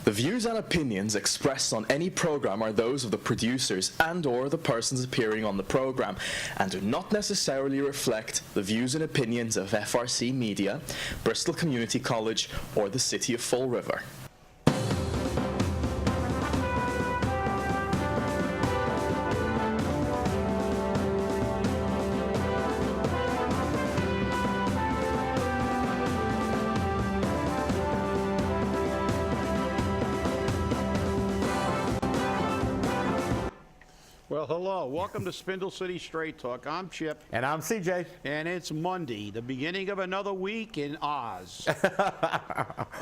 The views and opinions expressed on any program are those of the producers and/or the persons appearing on the program, and do not necessarily reflect the views and opinions of FRC Media, Bristol Community College, or the City of Fall River. Well, hello. Welcome to Spindle City Straight Talk. I'm Chip. And I'm CJ. And it's Monday, the beginning of another week in Oz.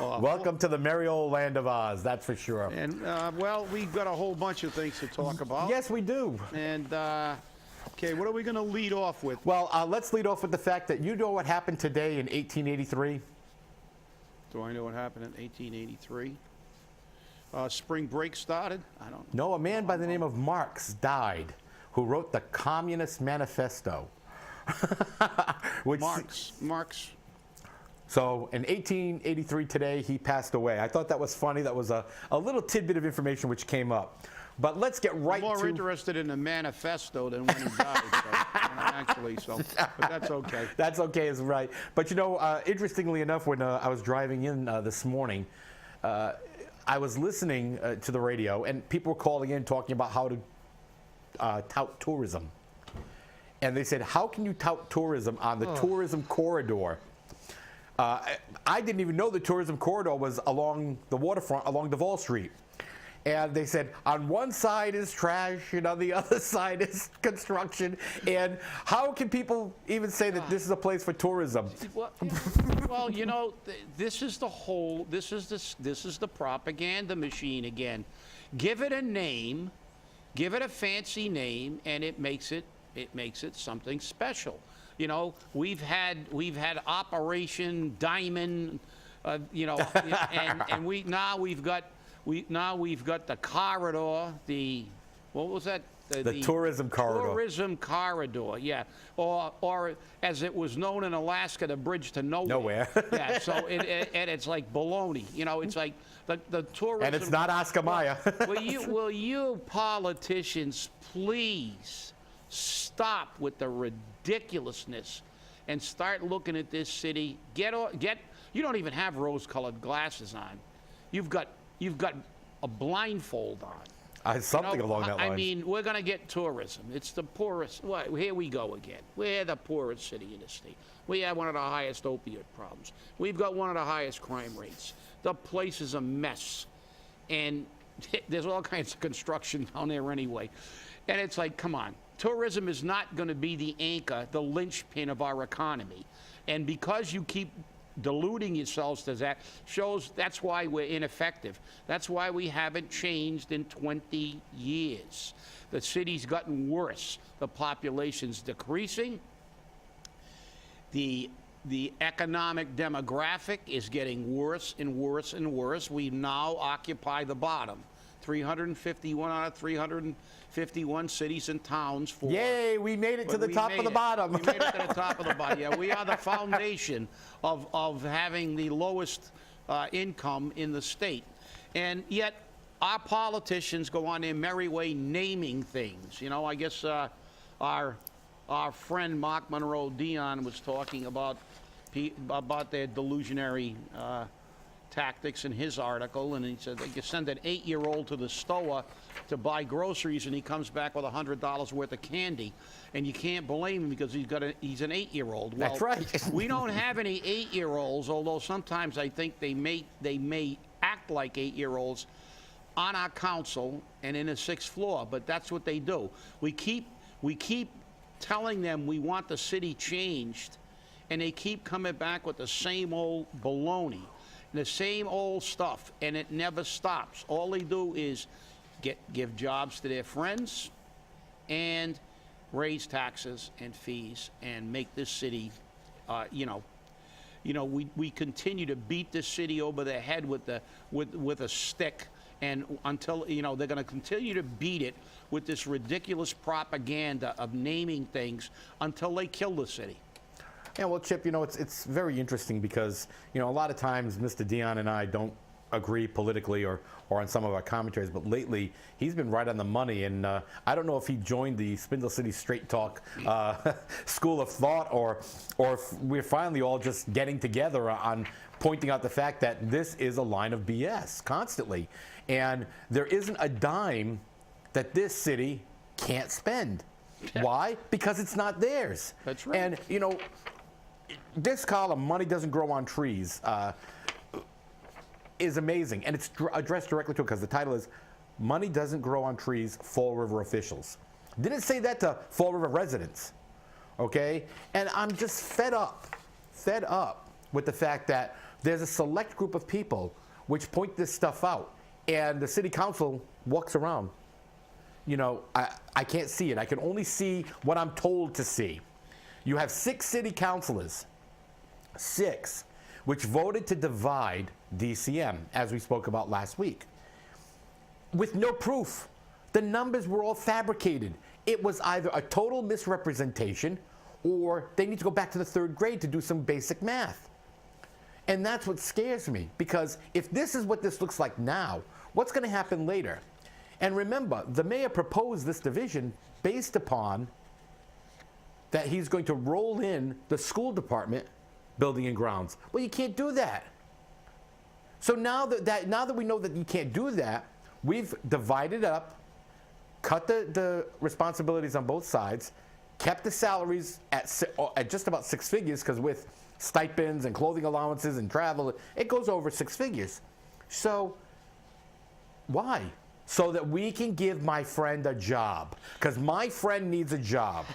Welcome to the merry old land of Oz, that's for sure. And, well, we've got a whole bunch of things to talk about. Yes, we do. And, okay, what are we going to lead off with? Well, let's lead off with the fact that you know what happened today in 1883? Do I know what happened in 1883? Spring break started? I don't know. No, a man by the name of Marx died, who wrote the Communist Manifesto. Marx. So in 1883 today, he passed away. I thought that was funny. That was a little tidbit of information which came up. But let's get right to... I'm more interested in the manifesto than when he died, but that's okay. That's okay, is right. But you know, interestingly enough, when I was driving in this morning, I was listening to the radio, and people were calling in talking about how to tout tourism. And they said, how can you tout tourism on the tourism corridor? I didn't even know the tourism corridor was along the waterfront, along Duval Street. And they said, on one side is trash, and on the other side is construction. And how can people even say that this is a place for tourism? Well, you know, this is the propaganda machine again. Give it a name, give it a fancy name, and it makes it something special. You know, we've had Operation Diamond, you know, and we've got the corridor, what was that? The tourism corridor. Tourism corridor, yeah. Or as it was known in Alaska, the bridge to nowhere. Nowhere. Yeah, so and it's like baloney. You know, it's like the tourism. And it's not Oscar Mayer. Will you politicians please stop with the ridiculousness and start looking at this city? You don't even have rose-colored glasses on. You've got a blindfold on. Something along that line. I mean, we're going to get tourism. It's the poorest. Here we go again. We're the poorest city in the state. We have one of the highest opioid problems. We've got one of the highest crime rates. The place is a mess. And there's all kinds of construction down there anyway. And it's like, come on. Tourism is not going to be the anchor, the linchpin of our economy. And because you keep deluding yourselves to that shows that's why we're ineffective. That's why we haven't changed in 20 years. The city's gotten worse. The population's decreasing. The economic demographic is getting worse and worse and worse. We now occupy the bottom. 351 out of 351 cities and towns. Yay, we made it to the top of the bottom. We made it to the top of the bottom. Yeah, we are the foundation of having the lowest income in the state. And yet our politicians go on their merry way naming things. You know, I guess our friend Mockmen Rodion was talking about their delusionary tactics in his article, and he said they could send an 8-year-old to the store to buy groceries, and he comes back with $100 worth of candy, and you can't blame him because he's an 8-year-old. Well, that's right. We don't have any 8-year-olds, although sometimes I think they may act like 8-year-olds on our council and in the 6th floor, but that's what they do. We keep telling them we want the city changed, and they keep coming back with the same old baloney. The same old stuff, and it never stops. All they do is give jobs to their friends and raise taxes and fees and make this city, we continue to beat this city over the head with a stick, and until they're going to continue to beat it with this ridiculous propaganda of naming things until they kill the city. Yeah, well, Chip, it's very interesting because, a lot of times Mr. Dion and I don't agree politically or on some of our commentaries, but lately he's been right on the money. And I don't know if he joined the Spindle City Straight Talk school of thought, or if we're finally all just getting together on pointing out the fact that this is a line of BS constantly. And there isn't a dime that this city can't spend. Why? Because it's not theirs. That's right. And, you know, this column, Money Doesn't Grow on Trees, is amazing. And it's addressed directly to it because the title is Money Doesn't Grow on Trees, Fall River Officials. Didn't say that to Fall River residents, okay? And I'm just fed up with the fact that there's a select group of people which point this stuff out, and the city council walks around. You know, I can't see it. I can only see what I'm told to see. You have 6 city councilors, 6, which voted to divide DCM, as we spoke about last week, with no proof. The numbers were all fabricated. It was either a total misrepresentation or they need to go back to the 3rd grade to do some basic math. And that's what scares me, because if this is what this looks like now, what's going to happen later? And remember, the mayor proposed this division based upon that he's going to roll in the school department building and grounds. Well, you can't do that. So now that we know that you can't do that, we've divided up, cut the responsibilities on both sides, kept the salaries at just about 6 figures, because with stipends and clothing allowances and travel, it goes over 6 figures. So why? So that we can give my friend a job, because my friend needs a job.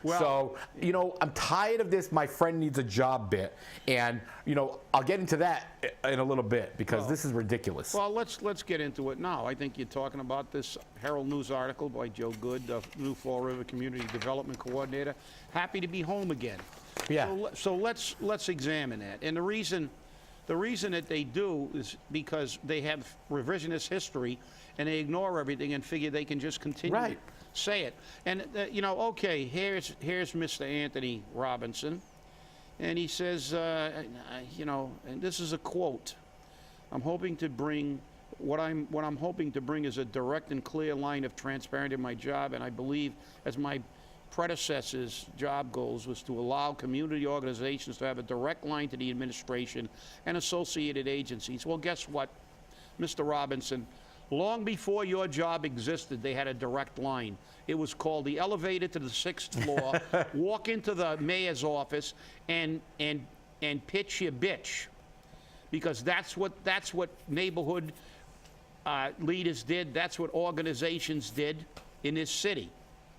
Well, so, you know, I'm tired of this my friend needs a job bit, and, you know, I'll get into that in a little bit, because this is ridiculous. Well, let's get into it now. I think you're talking about this Herald News article by Joe Good, the new Fall River Community Development Coordinator. Happy to be home again. Yeah. So let's examine that. And the reason that they do is because they have revisionist history, and they ignore everything and figure they can just continue to say it. And, you know, okay, here's Mr. Anthony Robinson, and he says, you know, and this is a quote, I'm hoping to bring, what I'm hoping to bring is a direct and clear line of transparency in my job, and I believe, as my predecessor's job goals was to allow community organizations to have a direct line to the administration and associated agencies. Well, guess what, Mr. Robinson? Long before your job existed, they had a direct line. It was called the elevator to the 6th floor, walk into the mayor's office, and pitch your bitch, because that's what neighborhood leaders did. That's what organizations did in this city.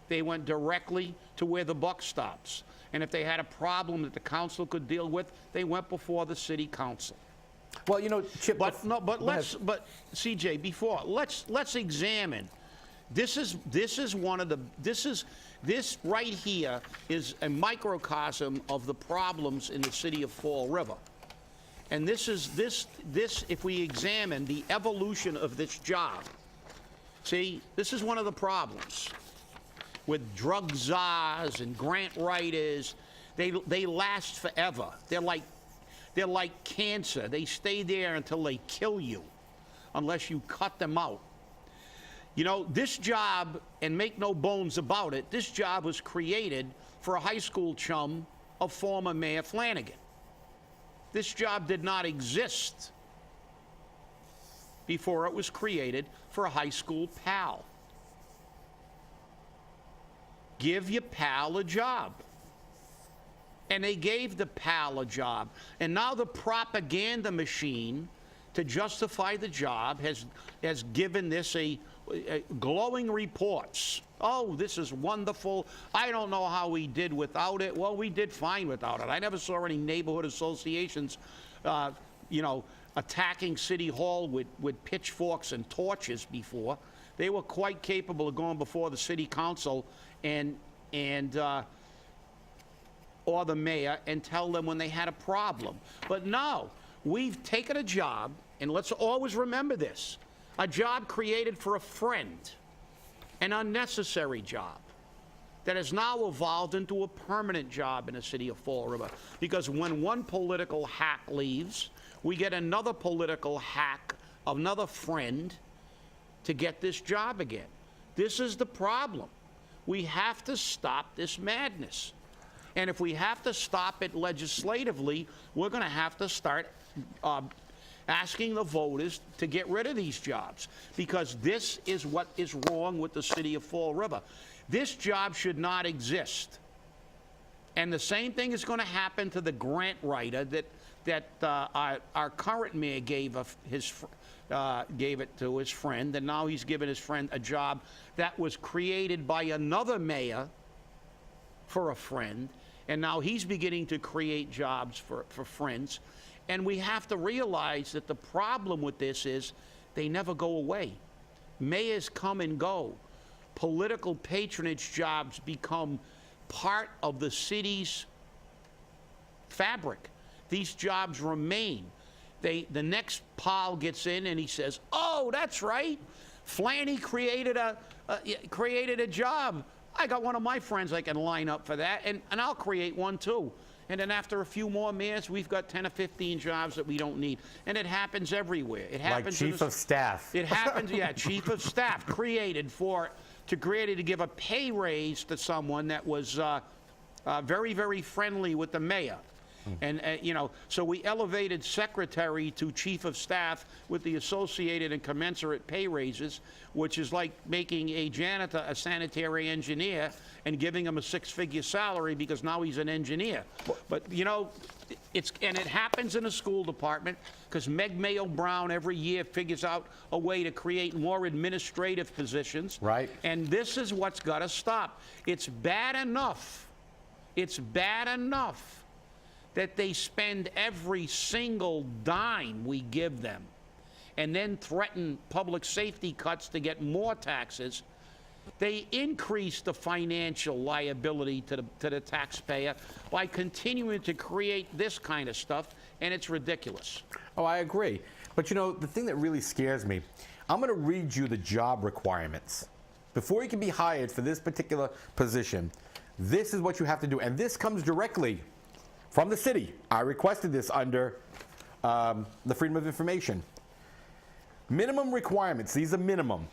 They went directly to where the buck stops. And if they had a problem that the council could deal with, they went before the city council. Well, you know, Chip, but CJ, before let's examine. This right here is a microcosm of the problems in the city of Fall River. And this if we examine the evolution of this job, see, this is one of the problems with drug czars and grant writers. They last forever. They're like cancer. They stay there until they kill you, unless you cut them out. You know, this job, and make no bones about it, this job was created for a high school chum of former Mayor Flanagan. This job did not exist before it was created for a high school pal. Give your pal a job. And they gave the pal a job. And now the propaganda machine to justify the job has given this a glowing reports. Oh, this is wonderful. I don't know how we did without it. Well, we did fine without it. I never saw any neighborhood associations, you know, attacking City Hall with pitchforks and torches before. They were quite capable of going before the city council or the mayor and tell them when they had a problem. But no, we've taken a job, and let's always remember this, a job created for a friend, an unnecessary job that has now evolved into a permanent job in the city of Fall River. Because when one political hack leaves, we get another political hack, another friend to get this job again. This is the problem. We have to stop this madness. And if we have to stop it legislatively, we're going to have to start asking the voters to get rid of these jobs, because this is what is wrong with the city of Fall River. This job should not exist. And the same thing is going to happen to the grant writer that our current mayor gave it to his friend, and now he's given his friend a job that was created by another mayor for a friend, and now he's beginning to create jobs for friends. And we have to realize that the problem with this is they never go away. Mayors come and go. Political patronage jobs become part of the city's fabric. These jobs remain. The next pile gets in and he says, "Oh, that's right, Flanny created a job. I got one of my friends I can line up for that, and I'll create one too." And then after a few more mayors, we've got 10 or 15 jobs that we don't need. And it happens everywhere. It happens like chief of staff. It happens, yeah, chief of staff, created to give a pay raise to someone that was very, very friendly with the mayor. And, so we elevated secretary to chief of staff with the associated and commensurate pay raises, which is like making a janitor a sanitary engineer and giving him a six-figure salary because now he's an engineer. But, and it happens in the school department because Meg Mayo Brown every year figures out a way to create more administrative positions. Right. And this is what's got to stop. It's bad enough. It's bad enough that they spend every single dime we give them and then threaten public safety cuts to get more taxes. They increase the financial liability to the taxpayer by continuing to create this kind of stuff, and it's ridiculous. Oh, I agree. But the thing that really scares me, I'm going to read you the job requirements. Before you can be hired for this particular position, this is what you have to do. And this comes directly from the city. I requested this under the Freedom of Information. Minimum requirements, these are minimum.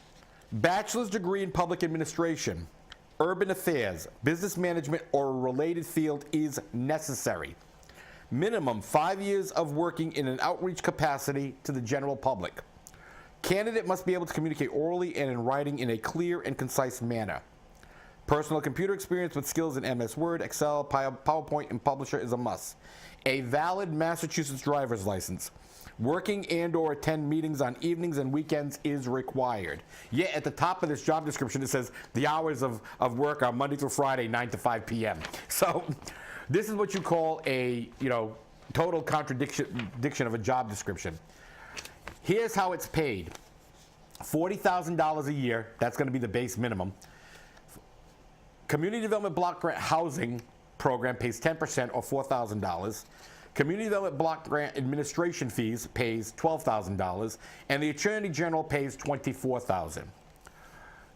Bachelor's degree in public administration, urban affairs, business management, or a related field is necessary. Minimum 5 years of working in an outreach capacity to the general public. Candidate must be able to communicate orally and in writing in a clear and concise manner. Personal computer experience with skills in MS Word, Excel, PowerPoint, and Publisher is a must. A valid Massachusetts driver's license. Working and/or attend meetings on evenings and weekends is required. Yet at the top of this job description, it says the hours of work are Monday through Friday, 9 to 5 p.m. So this is what you call a total contradiction of a job description. Here's how it's paid. $40,000 a year. That's going to be the base minimum. Community Development Block Grant Housing Program pays 10% or $4,000. Community Development Block Grant Administration Fees pays $12,000, and the Attorney General pays $24,000.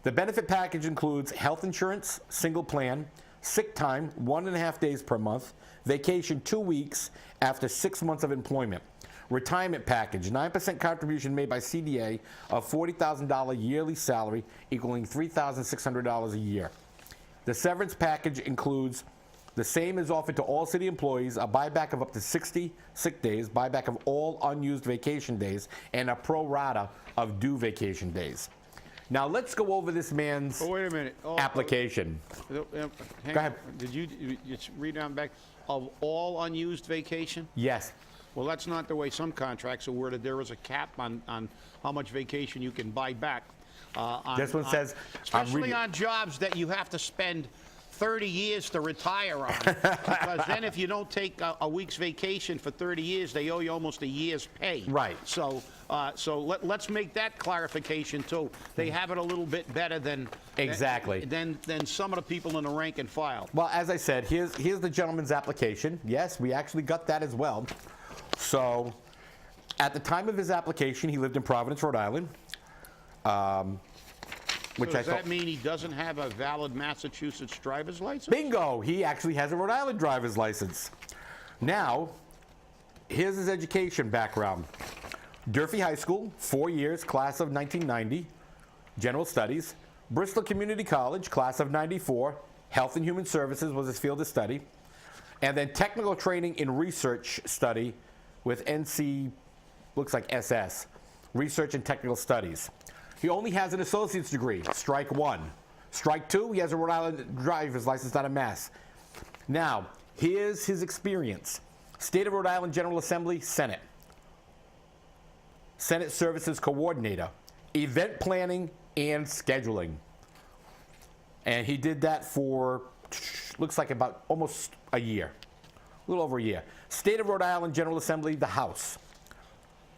The benefit package includes health insurance, single plan, sick time, 1.5 days per month, vacation 2 weeks after 6 months of employment. Retirement package, 9% contribution made by CDA of $40,000 yearly salary, equaling $3,600 a year. The severance package includes the same is offered to all city employees, a buyback of up to 60 sick days, buyback of all unused vacation days, and a pro rata of due vacation days. Now let's go over this man's wait a minute. application. Go ahead. Did you read down back of all unused vacation? Yes. Well, that's not the way some contracts are worded. There is a cap on how much vacation you can buy back. This one says, especially on jobs that you have to spend 30 years to retire on. Because then if you don't take a week's vacation for 30 years, they owe you almost a year's pay. Right. So let's make that clarification too. They have it a little bit better than exactly than some of the people in the rank and file. Well, as I said, here's the gentleman's application. Yes, we actually got that as well. So at the time of his application, he lived in Providence, Rhode Island. So does that mean he doesn't have a valid Massachusetts driver's license? Bingo! He actually has a Rhode Island driver's license. Now, here's his education background. Durfee High School, 4 years, class of 1990, general studies. Bristol Community College, class of 94, health and human services was his field of study. And then technical training in research study with NC, looks like SS, research and technical studies. He only has an associate's degree, strike one. Strike two, he has a Rhode Island driver's license, not a Mass. Now, here's his experience. State of Rhode Island General Assembly, Senate. Senate Services Coordinator, event planning and scheduling. And he did that for, looks like about almost a year, a little over a year. State of Rhode Island General Assembly, the House.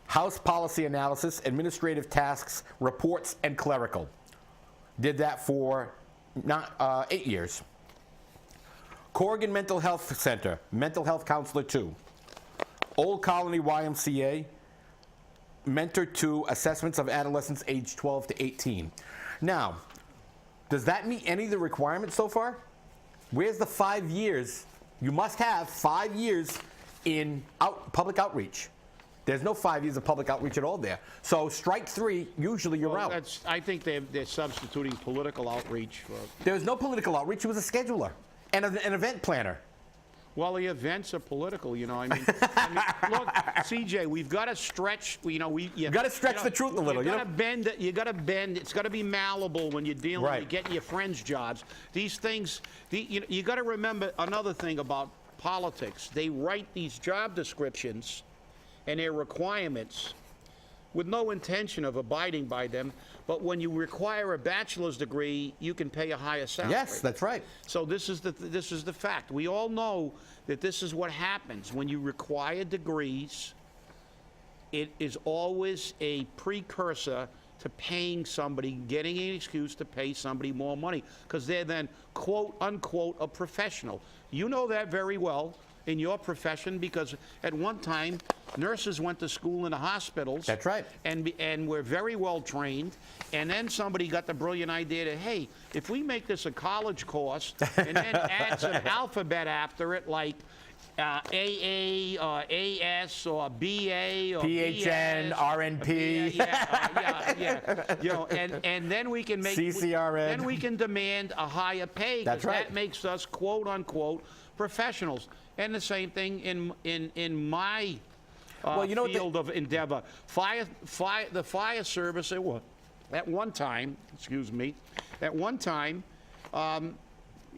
House policy analysis, administrative tasks, reports, and clerical. Did that for 8 years. Corrigan Mental Health Center, mental health counselor 2. Old Colony YMCA, mentor 2, assessments of adolescents age 12 to 18. Now, does that meet any of the requirements so far? Where's the 5 years? You must have 5 years in public outreach. There's no 5 years of public outreach at all there. So strike three, usually you're out. I think they're substituting political outreach for... There's no political outreach. He was a scheduler and an event planner. Well, the events are political, you know. I mean, look, CJ, we've got to stretch. You know, you got to stretch the truth a little. You got to bend. You got to bend. It's got to be malleable when you're dealing. Right. You're getting your friends' jobs. These things. You got to remember another thing about politics. They write these job descriptions and their requirements with no intention of abiding by them. But when you require a bachelor's degree, you can pay a higher salary. Yes, that's right. So this is the fact. We all know that this is what happens when you require degrees. It is always a precursor to paying somebody, getting an excuse to pay somebody more money, because they're then quote unquote a professional. You know that very well in your profession, because at one time nurses went to school in the hospitals. That's right. And were very well trained. And then somebody got the brilliant idea that, hey, if we make this a college course and then add some alphabet after it, like AA or AS or BA or PHN, BS, RNP. Yeah. You know, and then we can make CCRN. Then we can demand a higher pay. That's right. That makes us quote unquote professionals. And the same thing in my field of endeavor. The fire service at one time,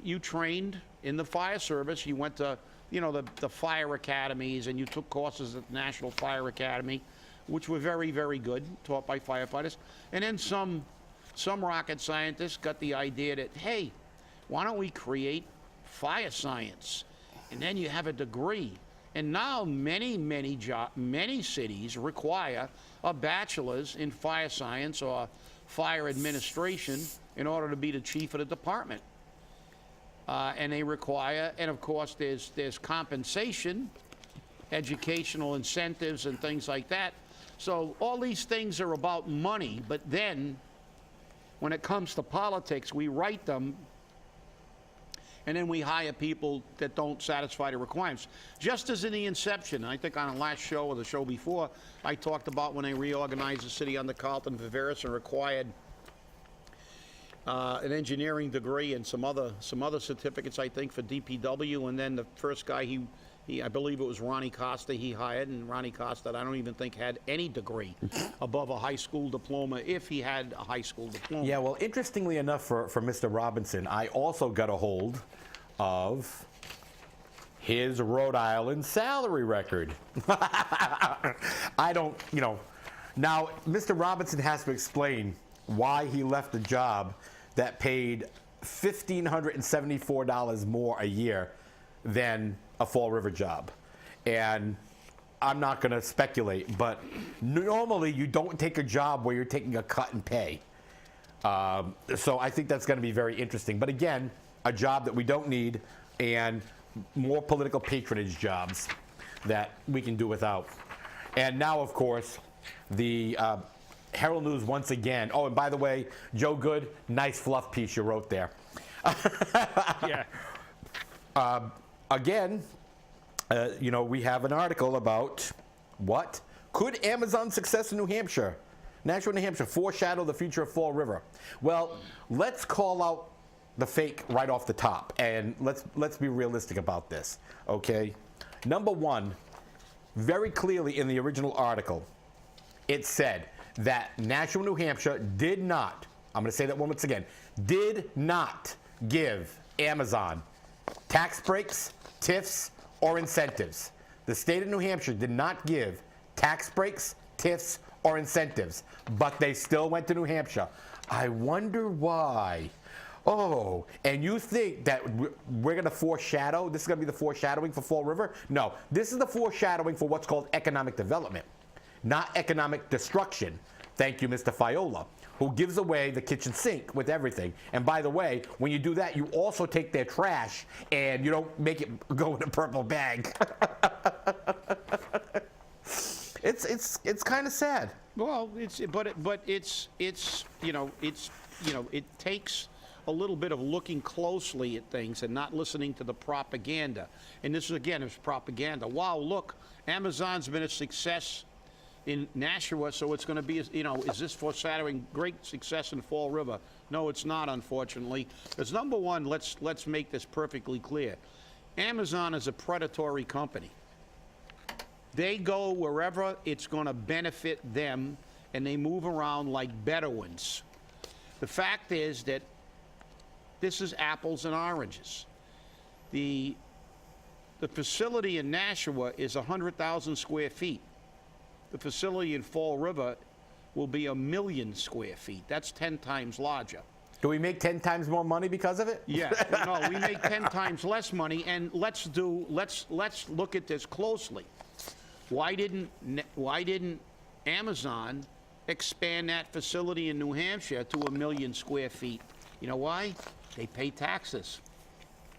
you trained in the fire service. You went to, the fire academies, and you took courses at the National Fire Academy, which were very, very good, taught by firefighters. And then some rocket scientists got the idea that, hey, why don't we create fire science? And then you have a degree. And now many cities require a bachelor's in fire science or fire administration in order to be the chief of the department. And they require, and of course there's compensation, educational incentives and things like that. So all these things are about money, but then when it comes to politics, we write them and then we hire people that don't satisfy the requirements. Just as in the inception, I think on the last show or the show before, I talked about when they reorganized the city under Carlton Viveris and required an engineering degree and some other certificates, I think, for DPW. And then the first guy, I believe it was Ronnie Costa, he hired, and Ronnie Costa, I don't even think had any degree above a high school diploma, if he had a high school diploma. Yeah, well, interestingly enough for Mr. Robinson, I also got a hold of his Rhode Island salary record. I don't, now Mr. Robinson has to explain why he left a job that paid $1,574 more a year than a Fall River job. And I'm not going to speculate, but normally you don't take a job where you're taking a cut in pay. So I think that's going to be very interesting. But again, a job that we don't need, and more political patronage jobs that we can do without. And now, of course, the Herald News once again. Oh, and by the way, Joe Good, nice fluff piece you wrote there. Yeah. Again, we have an article about what? Could Amazon's success in New Hampshire, Nashua, New Hampshire, foreshadow the future of Fall River? Well, let's call out the fake right off the top, and let's be realistic about this, okay? Number one, very clearly in the original article, it said that Nashua, New Hampshire did not, I'm going to say that once again, did not give Amazon tax breaks, TIFs, or incentives. The state of New Hampshire did not give tax breaks, TIFs, or incentives, but they still went to New Hampshire. I wonder why. Oh, and you think that we're going to foreshadow, this is going to be the foreshadowing for Fall River? No, this is the foreshadowing for what's called economic development, not economic destruction. Thank you, Mr. Fiola, who gives away the kitchen sink with everything. And by the way, when you do that, you also take their trash and you don't make it go in a purple bag. It's kind of sad. Well, it takes a little bit of looking closely at things and not listening to the propaganda. And this is, again, is propaganda. Wow, look, Amazon's been a success in Nashua, so it's going to be, is this foreshadowing great success in Fall River? No, it's not, unfortunately. Because number one, let's make this perfectly clear. Amazon is a predatory company. They go wherever it's going to benefit them, and they move around like Bedouins. The fact is that this is apples and oranges. The facility in Nashua is 100,000 square feet. The facility in Fall River will be 1 million square feet. That's 10 times larger. Do we make 10 times more money because of it? Yeah, no, we make 10 times less money, and let's look at this closely. Why didn't Amazon expand that facility in New Hampshire to 1 million square feet? You know why? They pay taxes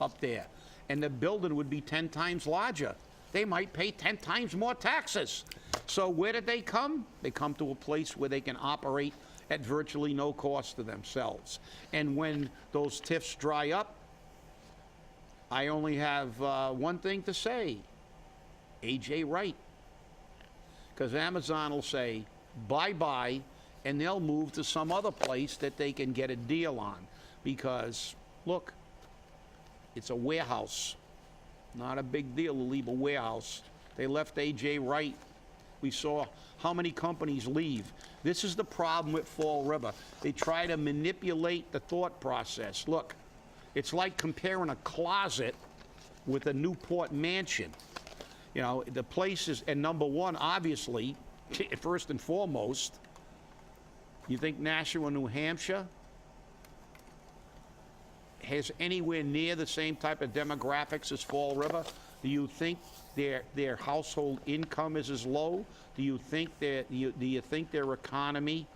up there, and the building would be 10 times larger. They might pay 10 times more taxes. So where did they come? They come to a place where they can operate at virtually no cost to themselves. And when those TIFs dry up, I only have one thing to say: A.J. Wright. Because Amazon will say bye-bye, and they'll move to some other place that they can get a deal on. Because, look, it's a warehouse. Not a big deal to leave a warehouse. They left A.J. Wright. We saw how many companies leave. This is the problem with Fall River. They try to manipulate the thought process. Look, it's like comparing a closet with a Newport mansion. The place is, and number one, obviously, first and foremost, you think Nashua, New Hampshire has anywhere near the same type of demographics as Fall River? Do you think their household income is as low? Do you think do you think their economy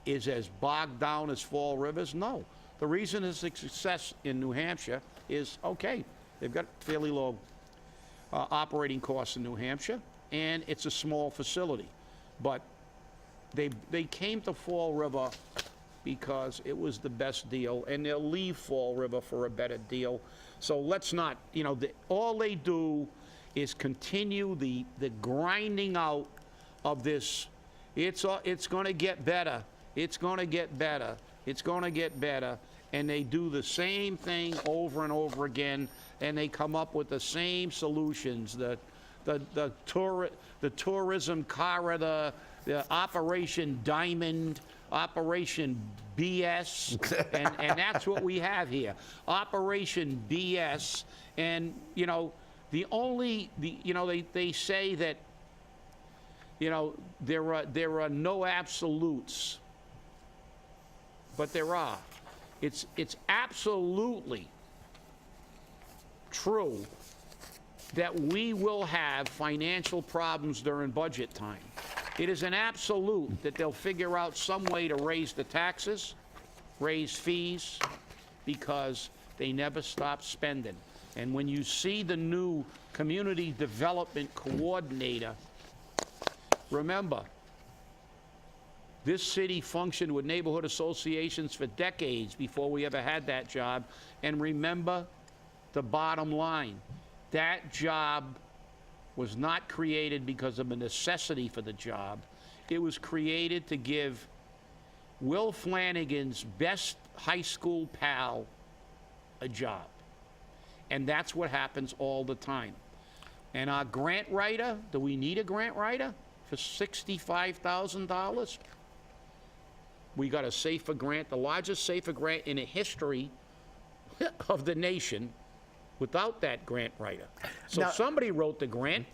is as bogged down as Fall River's? No. The reason it's a success in New Hampshire is, okay, they've got fairly low operating costs in New Hampshire, and it's a small facility. But they came to Fall River because it was the best deal, and they'll leave Fall River for a better deal. So let's not, all they do is continue the grinding out of this. It's going to get better. It's going to get better. It's going to get better. And they do the same thing over and over again, and they come up with the same solutions. The tourism corridor, the Operation Diamond, Operation BS, and that's what we have here. Operation BS, and they say that there are no absolutes, but there are. It's absolutely true that we will have financial problems during budget time. It is an absolute that they'll figure out some way to raise the taxes, raise fees, because they never stop spending. And when you see the new community development coordinator, remember, this city functioned with neighborhood associations for decades before we ever had that job. And remember the bottom line. That job was not created because of a necessity for the job. It was created to give Will Flanagan's best high school pal a job. And that's what happens all the time. And our grant writer, do we need a grant writer for $65,000? We got a safer grant, the largest safer grant in the history of the nation without that grant writer. So Now, somebody wrote the grant.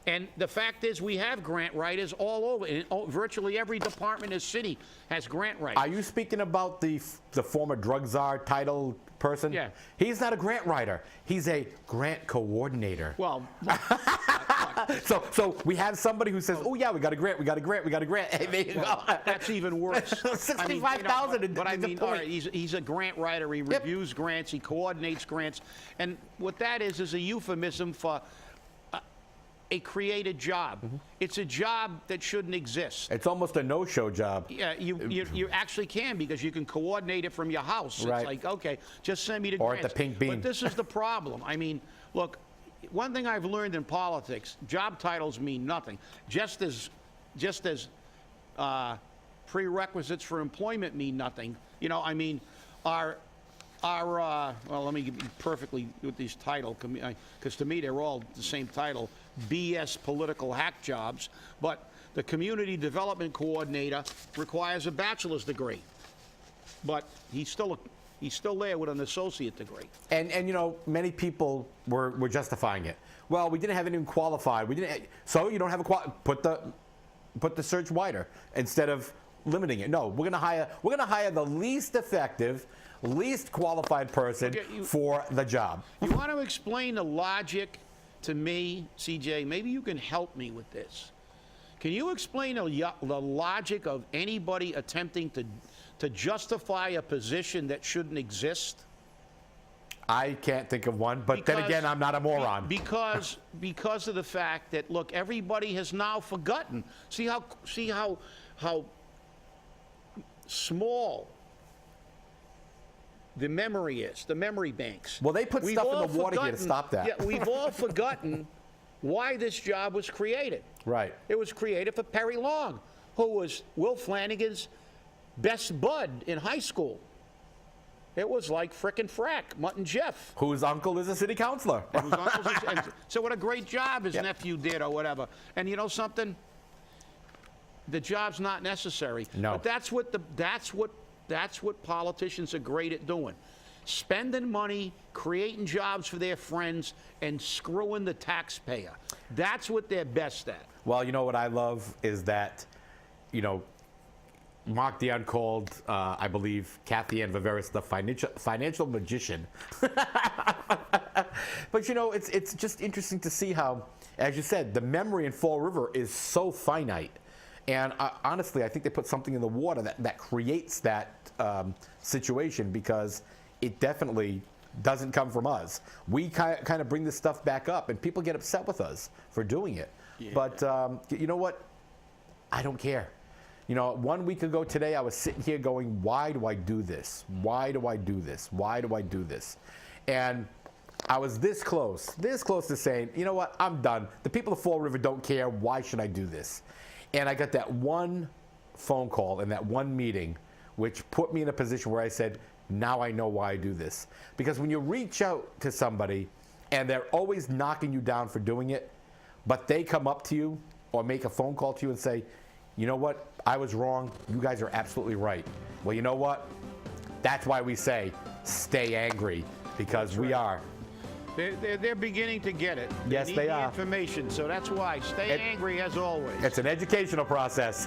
And the fact is, we have grant writers all over. Virtually every department in the city has grant writers. Are you speaking about the former drug czar title person? Yeah. He's not a grant writer. He's a grant coordinator. Well, So we have somebody who says, "Oh yeah, we got a grant, we got a grant, we got a grant." Hey, there you go. that's even worse. $65,000. But I mean, all right, he's a grant writer. He reviews grants. He coordinates grants. And what that is a euphemism for a created job. It's a job that shouldn't exist. It's almost a no-show job. Yeah, you actually can, because you can coordinate it from your house. Right. It's like, okay, just send me the Or at grants. the Pink Bean. But this is the problem. I mean, look, one thing I've learned in politics, job titles mean nothing. Just as prerequisites for employment mean nothing. You know, I mean, well, let me be perfectly with these titles, because to me they're all the same title, BS political hack jobs, but the community development coordinator requires a bachelor's degree, but he's still there with an associate degree. And you know, many people were justifying it. Well, we didn't have anyone qualified. So you don't have put the search wider instead of limiting it. No, we're gonna hire the least effective, least qualified person for the job. You want to explain the logic to me, CJ? Maybe you can help me with this. Can you explain the logic of anybody attempting to justify a position that shouldn't exist? I can't think of one, but then again, I'm not a moron. Because of the fact that, look, everybody has now forgotten. See how small the memory is, the memory banks. Well, they put We've stuff in all the water here to stop that. Yeah, we've all forgotten why this job was created. Right. It was created for Perry Long, who was Will Flanagan's best bud in high school. It was like frickin' frack, Mutt and Jeff. Whose uncle is a city councilor. So what a great job his nephew did, or whatever. And you know something? The job's not necessary. No. But that's what politicians are great at doing. Spending money, creating jobs for their friends, and screwing the taxpayer. That's what they're best at. Well, you know what I love is that, you know, Mark Dion called, I believe, Kathy Ann Viveris the financial magician. But, you know, it's just interesting to see how, as you said, the memory in Fall River is so finite. And honestly, I think they put something in the water that creates that situation, because it definitely doesn't come from us. We kind of bring this stuff back up, and people get upset with us for doing it. Yeah. But you know what? I don't care. You know, 1 week ago today, I was sitting here going, why do I do this? Why do I do this? Why do I do this? And I was this close to saying, you know what? I'm done. The people of Fall River don't care. Why should I do this? And I got that one phone call and that one meeting, which put me in a position where I said, now I know why I do this. Because when you reach out to somebody and they're always knocking you down for doing it, but they come up to you or make a phone call to you and say, you know what, I was wrong, you guys are absolutely right. Well, you know what? That's why we say, stay angry, because we are. They're beginning to get it. Yes, they are. Information, so that's why. Stay angry as always. It's an educational process.